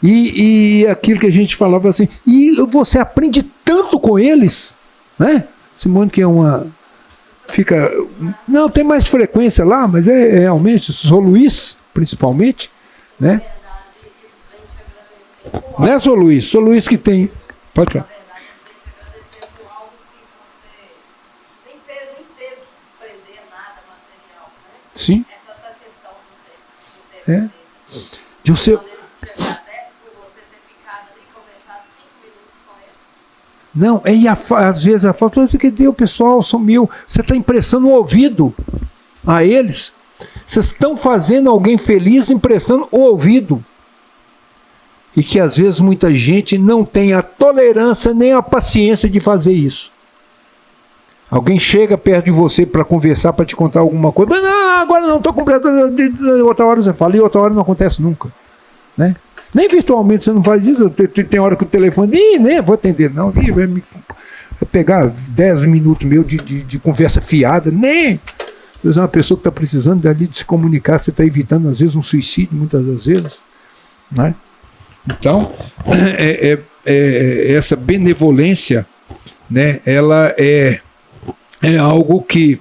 E aquilo que a gente falava assim, e você aprende tanto com eles, né? Simone, que é uma... Não, tem mais frequência lá, mas é realmente, São Luís, principalmente, né? Né, São Luís? São Luís que tem... Pode falar. Sim. Essa questão do tempo. De você... Não, às vezes a falta que deu, o pessoal sumiu. Você está emprestando o ouvido a eles. Vocês estão fazendo alguém feliz emprestando o ouvido. E que às vezes muita gente não tem a tolerância nem a paciência de fazer isso. Alguém chega perto de você para conversar, para te contar alguma coisa, mas não, agora não, estou completo. Outra hora você fala, e outra hora não acontece nunca. Né? Nem virtualmente você não faz isso. Tem hora que o telefone, nem vou atender, não. Vai pegar 10 minutos meu de conversa fiada, nem. Às vezes é uma pessoa que está precisando ali de se comunicar, você está evitando, às vezes, um suicídio, muitas das vezes. Né? Então, essa benevolência, né, ela é algo que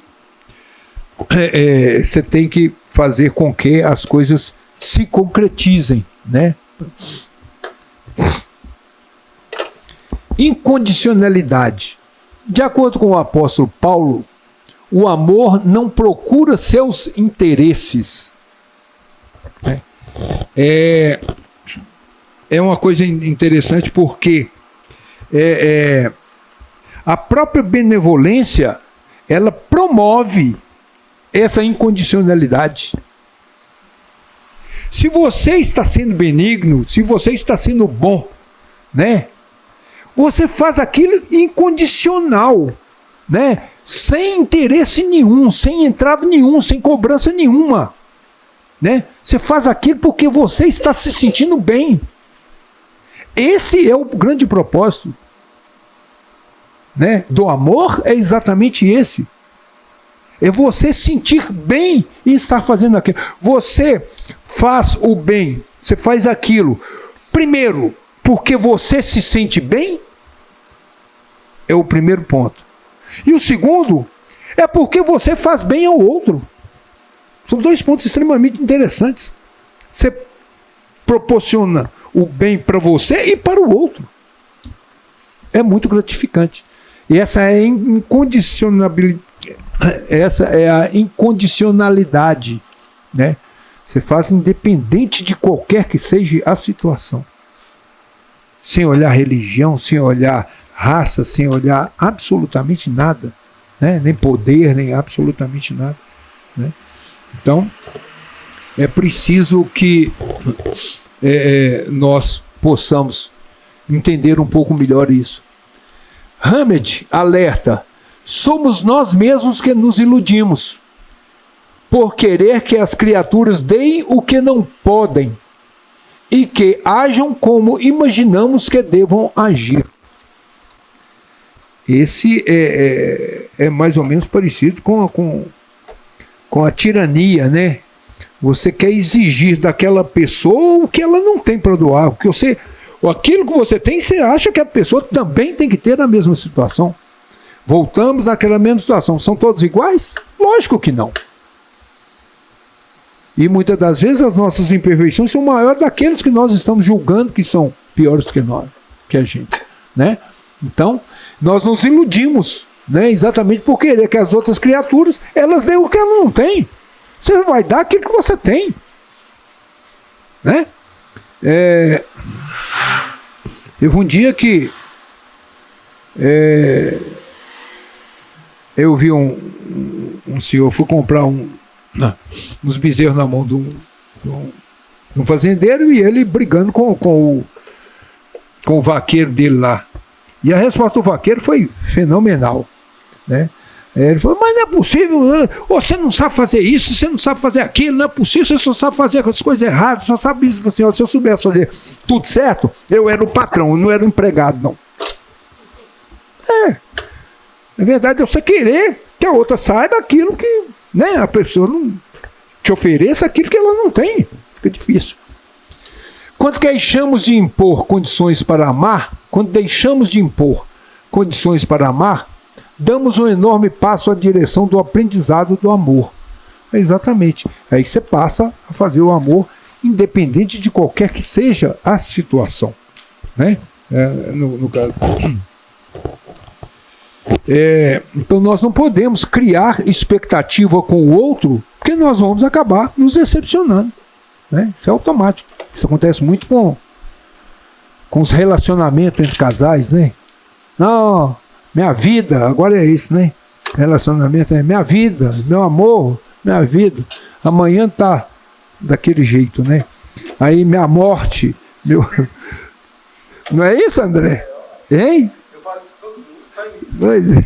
você tem que fazer com que as coisas se concretizem, né? Incondicionalidade. De acordo com o apóstolo Paulo, o amor não procura seus interesses. É uma coisa interessante porque a própria benevolência, ela promove essa incondicionalidade. Se você está sendo benigno, se você está sendo bom, né? Você faz aquilo incondicional, né? Sem interesse nenhum, sem entrave nenhum, sem cobrança nenhuma, né? Você faz aquilo porque você está se sentindo bem. Esse é o grande propósito, né, do amor, é exatamente esse. É você sentir bem e estar fazendo aquilo. Você faz o bem, você faz aquilo, primeiro, porque você se sente bem, é o primeiro ponto. E o segundo, é porque você faz bem ao outro. São dois pontos extremamente interessantes. Você proporciona o bem para você e para o outro. É muito gratificante. E essa é a incondicionalidade, né? Você faz independente de qualquer que seja a situação. Sem olhar religião, sem olhar raça, sem olhar absolutamente nada, né? Nem poder, nem absolutamente nada, né? Então, é preciso que nós possamos entender um pouco melhor isso. Hamed alerta: somos nós mesmos que nos iludimos por querer que as criaturas deem o que não podem e que ajam como imaginamos que devam agir. Esse é mais ou menos parecido com a tirania, né? Você quer exigir daquela pessoa o que ela não tem para doar, o que aquilo que você tem, você acha que a pessoa também tem que ter na mesma situação. Voltamos naquela mesma situação. São todos iguais? Lógico que não. E muitas das vezes as nossas imperfeições são maiores daqueles que nós estamos julgando que são piores que a gente, né? Então, nós nos iludimos, né? Exatamente por querer que as outras criaturas, elas deem o que elas não têm. Você vai dar aquilo que você tem, né? Teve um dia que eu vi um senhor, fui comprar uns bezerros na mão de um fazendeiro, e ele brigando com o vaqueiro dele lá. E a resposta do vaqueiro foi fenomenal, né? Ele falou: mas não é possível, você não sabe fazer isso, você não sabe fazer aquilo, não é possível, você só sabe fazer as coisas erradas, só sabe isso. Assim, se eu soubesse fazer tudo certo, eu era o patrão, eu não era o empregado, não. É verdade, você querer que a outra saiba aquilo que, né, a pessoa não te ofereça aquilo que ela não tem, fica difícil. Quando deixamos de impor condições para amar, damos um enorme passo à direção do aprendizado do amor. Exatamente. Aí você passa a fazer o amor independente de qualquer que seja a situação, né? No caso. Então nós não podemos criar expectativa com o outro, porque nós vamos acabar nos decepcionando, né? Isso é automático. Isso acontece muito com os relacionamentos entre casais, né? Não, minha vida, agora é isso, né? Relacionamento é minha vida, meu amor, minha vida. Amanhã tá daquele jeito, né? Aí minha morte, meu... Não é isso, André? Hein? Eu falo isso todo mundo, só isso. Pois é.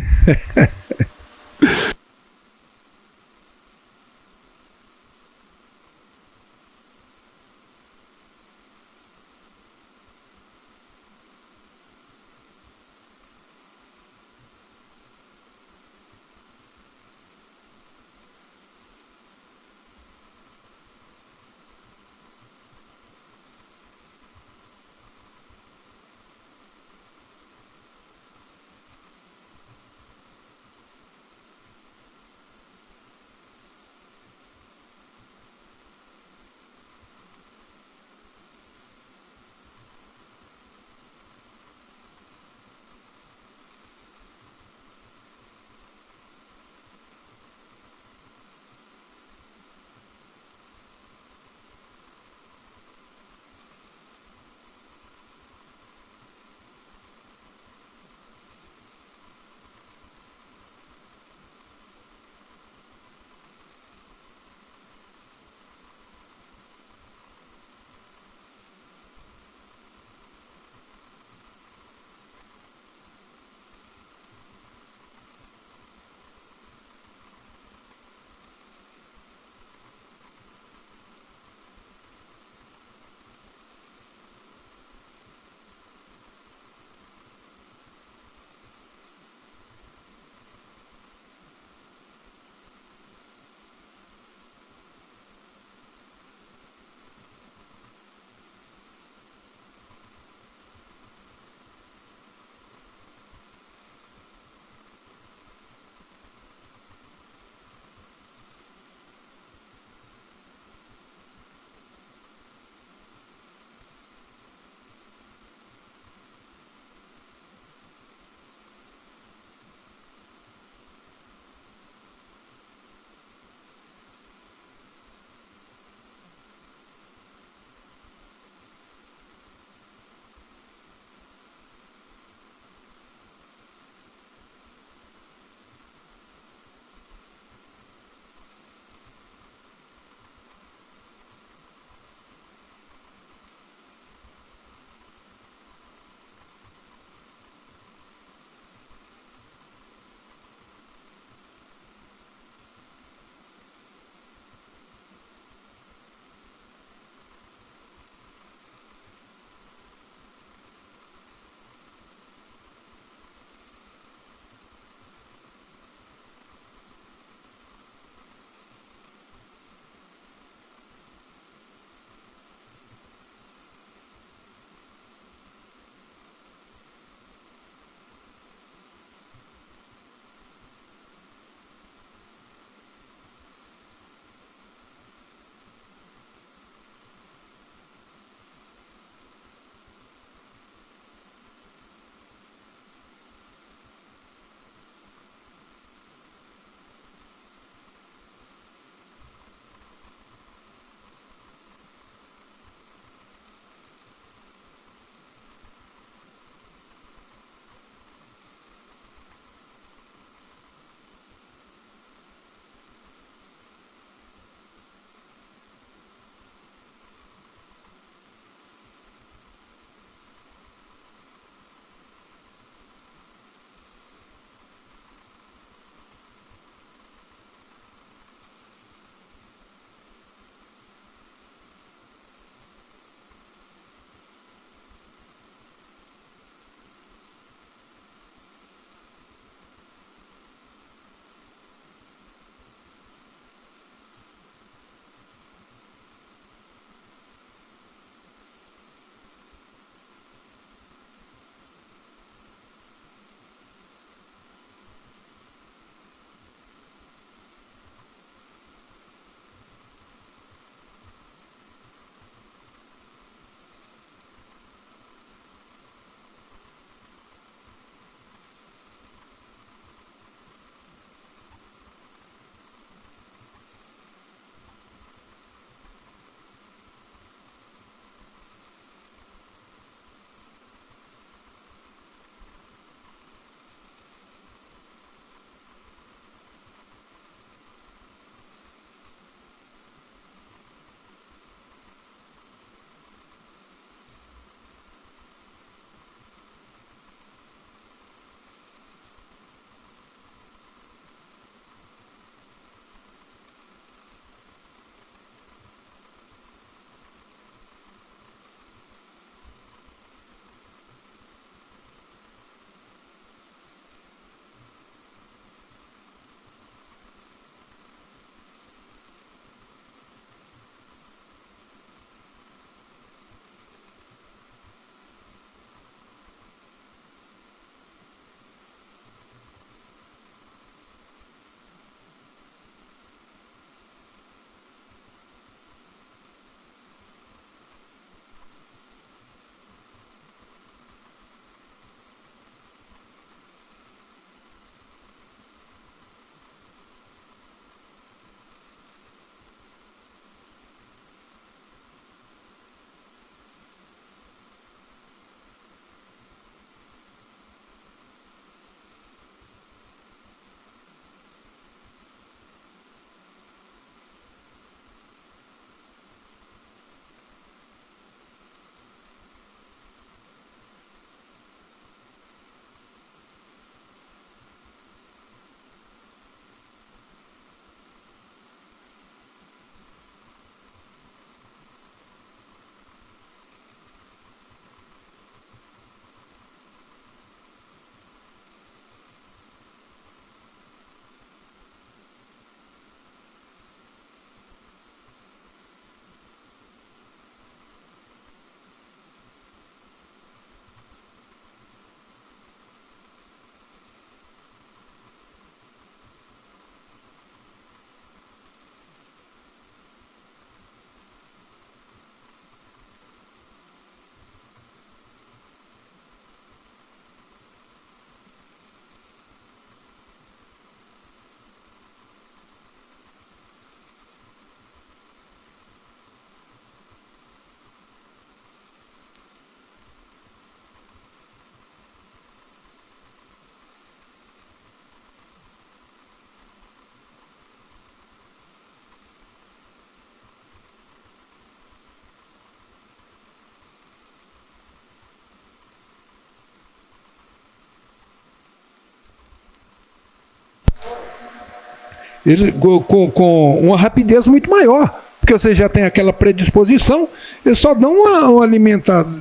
com uma rapidez muito maior, porque você já tem aquela predisposição, eles só dão uma alimentada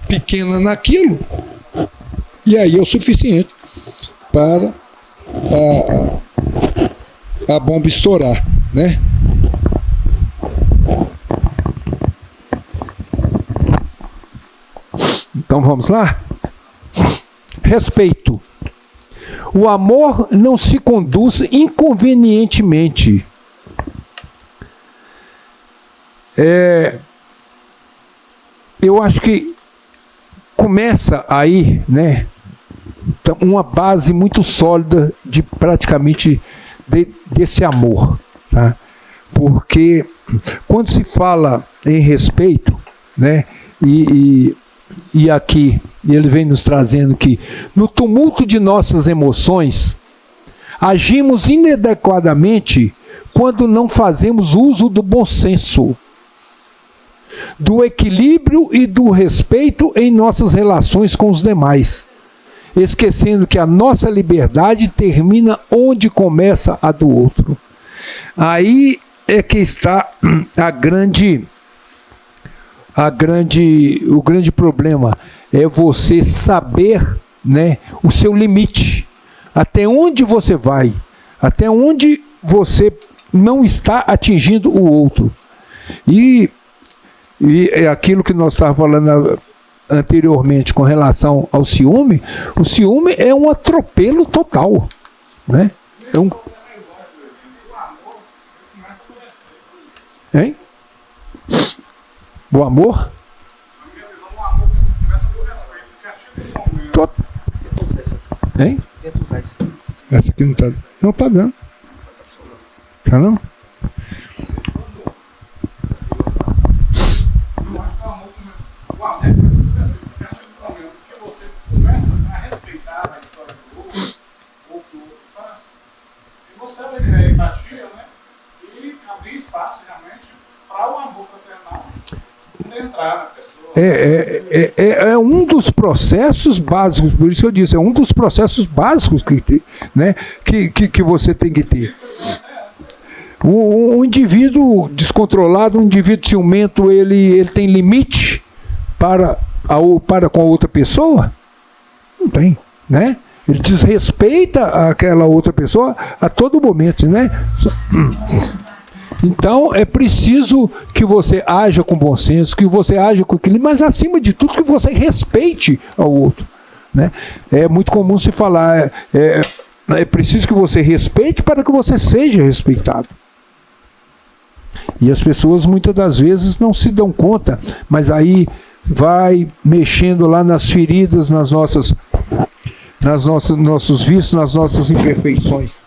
pequena naquilo, e aí é o suficiente para a bomba estourar, né? Então vamos lá? Respeito. O amor não se conduz inconvenientemente. Eu acho que começa aí, né, uma base muito sólida de praticamente desse amor, tá? Porque quando se fala em respeito, né, e aqui ele vem nos trazendo que no tumulto de nossas emoções agimos inadequadamente quando não fazemos uso do bom senso, do equilíbrio e do respeito em nossas relações com os demais, esquecendo que a nossa liberdade termina onde começa a do outro. Aí é que está o grande problema, é você saber, né, o seu limite, até onde você vai, até onde você não está atingindo o outro. E é aquilo que nós estávamos falando anteriormente com relação ao ciúme. O ciúme é um atropelo total, né? É um... Hein? O amor? Hein? Essa aqui não está. Não está dando. Tá não? Você começa a respeitar a história do outro, ou que o outro faz, e você vai ter empatia, né? E abrir espaço realmente para o amor fraternal entrar na pessoa. É um dos processos básicos, por isso que eu disse, é um dos processos básicos que você tem que ter. Um indivíduo descontrolado, um indivíduo ciumento, ele tem limite para com a outra pessoa? Não tem, né? Ele desrespeita aquela outra pessoa a todo momento, né? Então é preciso que você haja com bom senso, que você haja com equilíbrio, mas acima de tudo que você respeite ao outro, né? É muito comum se falar, é preciso que você respeite para que você seja respeitado. E as pessoas muitas das vezes não se dão conta, mas aí vai mexendo lá nas feridas, nossos vícios, nas nossas imperfeições,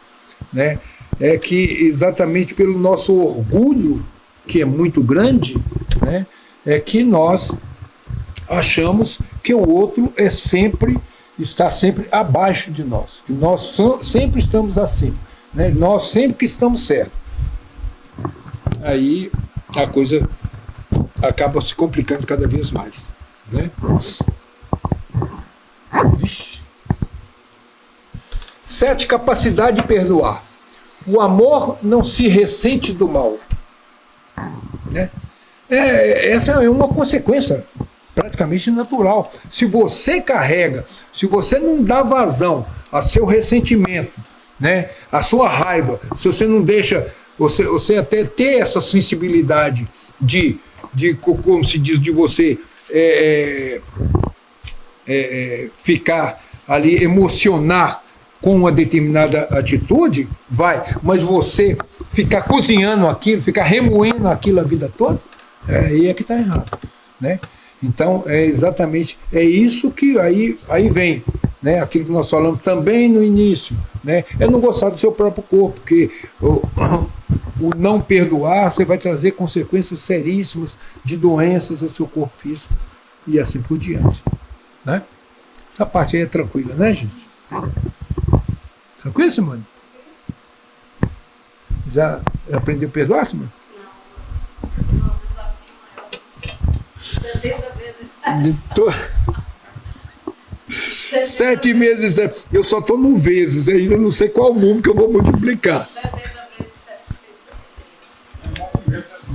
né? É que exatamente pelo nosso orgulho, que é muito grande, né, é que nós achamos que o outro está sempre abaixo de nós, que nós sempre estamos acima, né? Nós sempre que estamos certos. Aí a coisa acaba se complicando cada vez mais, né? 7, capacidade de perdoar. O amor não se ressente do mal, né? Essa é uma consequência praticamente natural. Se você carrega, se você não dá vazão a seu ressentimento, né, a sua raiva, se você não deixa você até ter essa sensibilidade de como se diz, de você ficar ali, emocionar com uma determinada atitude, mas você ficar cozinhando aquilo, ficar remoendo aquilo a vida toda, aí é que está errado, né? Então, é exatamente, isso que aí vem, né? Aquilo que nós falamos também no início, né? É não gostar do seu próprio corpo, porque o não perdoar, você vai trazer consequências seríssimas de doenças ao seu corpo físico e assim por diante, né? Essa parte aí é tranquila, né, gente? Tranquilo, Simone? Já aprendeu a perdoar, Simone? Não, desafio maior. 70 vezes 7. 7 vezes 7. Eu só estou no vezes, ainda não sei qual número que eu vou multiplicar. 70 vezes 7. É bom começo dessa.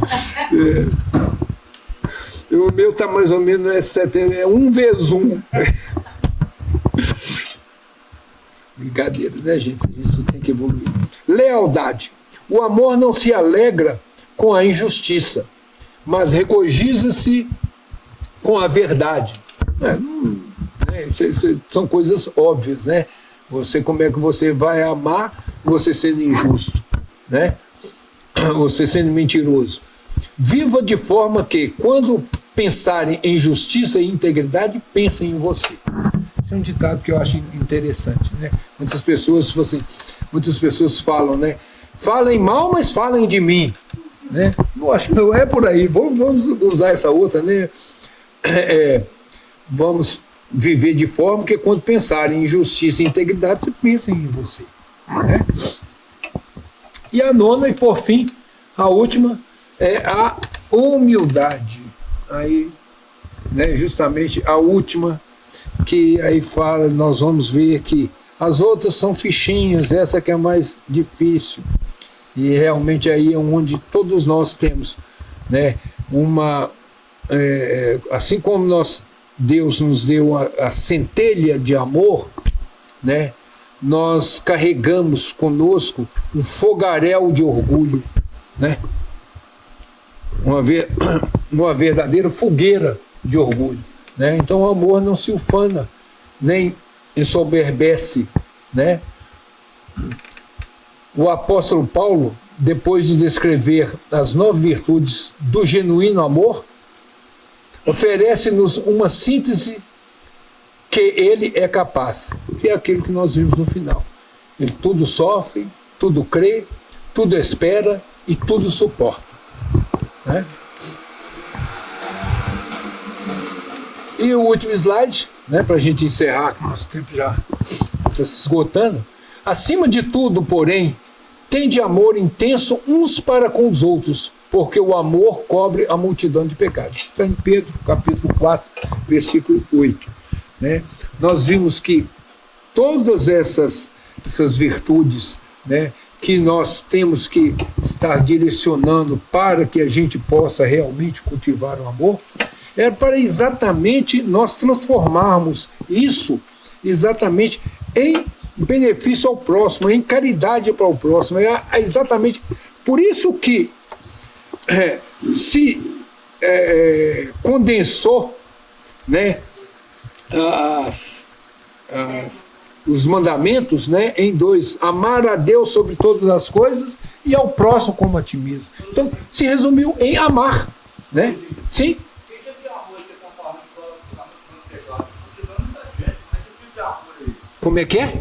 O meu está mais ou menos, é 1 vezes 1. Brincadeira, né, gente? Isso tem que evoluir. Lealdade. O amor não se alegra com a injustiça, mas regozija-se com a verdade. São coisas óbvias, né? Como é que você vai amar você sendo injusto, né? Você sendo mentiroso. Viva de forma que, quando pensarem em justiça e integridade, pensem em você. Esse é um ditado que eu acho interessante, né? Muitas pessoas falam, né? Falem mal, mas falem de mim, né? Eu acho que não é por aí. Vamos usar essa outra, né? Vamos viver de forma que, quando pensarem em justiça e integridade, pensem em você, né? E a nona, e por fim, a última, é a humildade. Aí, né, justamente a última, que aí fala, nós vamos ver que as outras são fichinhas, essa que é a mais difícil. E realmente aí é onde todos nós temos, né, assim como Deus nos deu a centelha de amor, né, nós carregamos conosco um fogaréu de orgulho, né, uma verdadeira fogueira de orgulho, né? Então o amor não se ufana, nem ensoberbece, né? O apóstolo Paulo, depois de descrever as 9 virtudes do genuíno amor, oferece-nos uma síntese que ele é capaz, que é aquilo que nós vimos no final. Ele tudo sofre, tudo crê, tudo espera e tudo suporta, né? E o último slide, né, para a gente encerrar, que nosso tempo já está se esgotando. Acima de tudo, porém, tende amor intenso uns para com os outros, porque o amor cobre a multidão de pecados. Está em Pedro, capítulo 4, versículo 8. Né? Nós vimos que todas essas virtudes, né, que nós temos que estar direcionando para que a gente possa realmente cultivar o amor, é para exatamente nós transformarmos isso exatamente em benefício ao próximo, em caridade para o próximo. É exatamente por isso que se condensou, né, os mandamentos, né, em 2: amar a Deus sobre todas as coisas e ao próximo como a ti mesmo. Então, se resumiu em amar, né? Sim? Como é que é?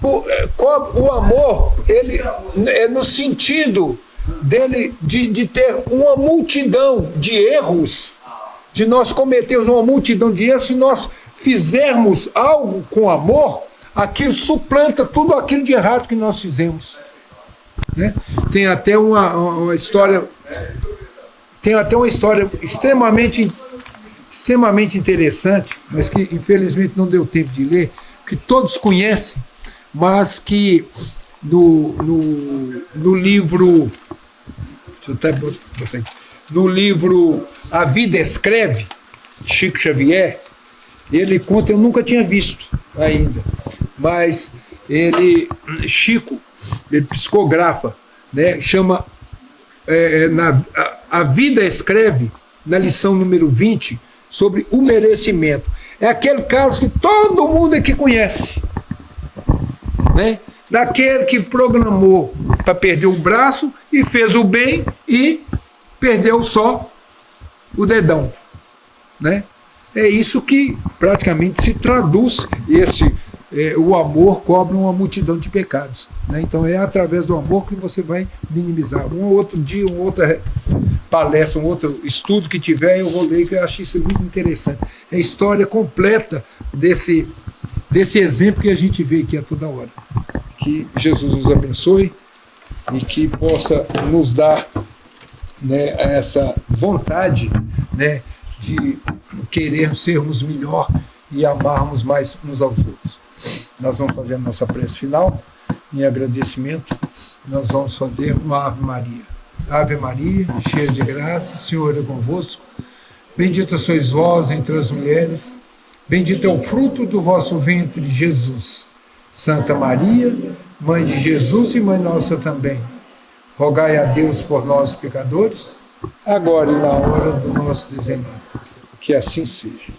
O amor, ele é no sentido dele de ter uma multidão de erros, de nós cometermos uma multidão de erros. Se nós fizermos algo com amor, aquilo suplanta tudo aquilo de errado que nós fizemos, né? Tem até uma história extremamente interessante, mas que infelizmente não deu tempo de ler, que todos conhecem, mas que no livro, deixa eu até botar aqui, no livro A Vida Escreve, Chico Xavier, ele conta, eu nunca tinha visto ainda, mas Chico, ele psicografa, né, chama A Vida Escreve, na lição número 20, sobre o merecimento. É aquele caso que todo mundo aqui conhece, né? Daquele que programou para perder o braço e fez o bem e perdeu só o dedão, né? É isso que praticamente se traduz o amor cobre uma multidão de pecados, né? Então é através do amor que você vai minimizar. Um outro dia, uma outra palestra, um outro estudo que tiver, eu vou ler, que eu achei isso muito interessante. É a história completa desse exemplo que a gente vê aqui a toda hora. Que Jesus nos abençoe e que possa nos dar, né, essa vontade, né, de querer sermos melhor e amarmos mais uns aos outros. Nós vamos fazer a nossa prece final, em agradecimento, nós vamos fazer uma Ave Maria. Ave Maria, cheia de graça, o Senhor é convosco. Bendita sois vós entre as mulheres, bendito é o fruto do vosso ventre, Jesus. Santa Maria, Mãe de Jesus e Mãe nossa também, rogai a Deus por nós, pecadores, agora e na hora do nosso desenlace. Que assim seja.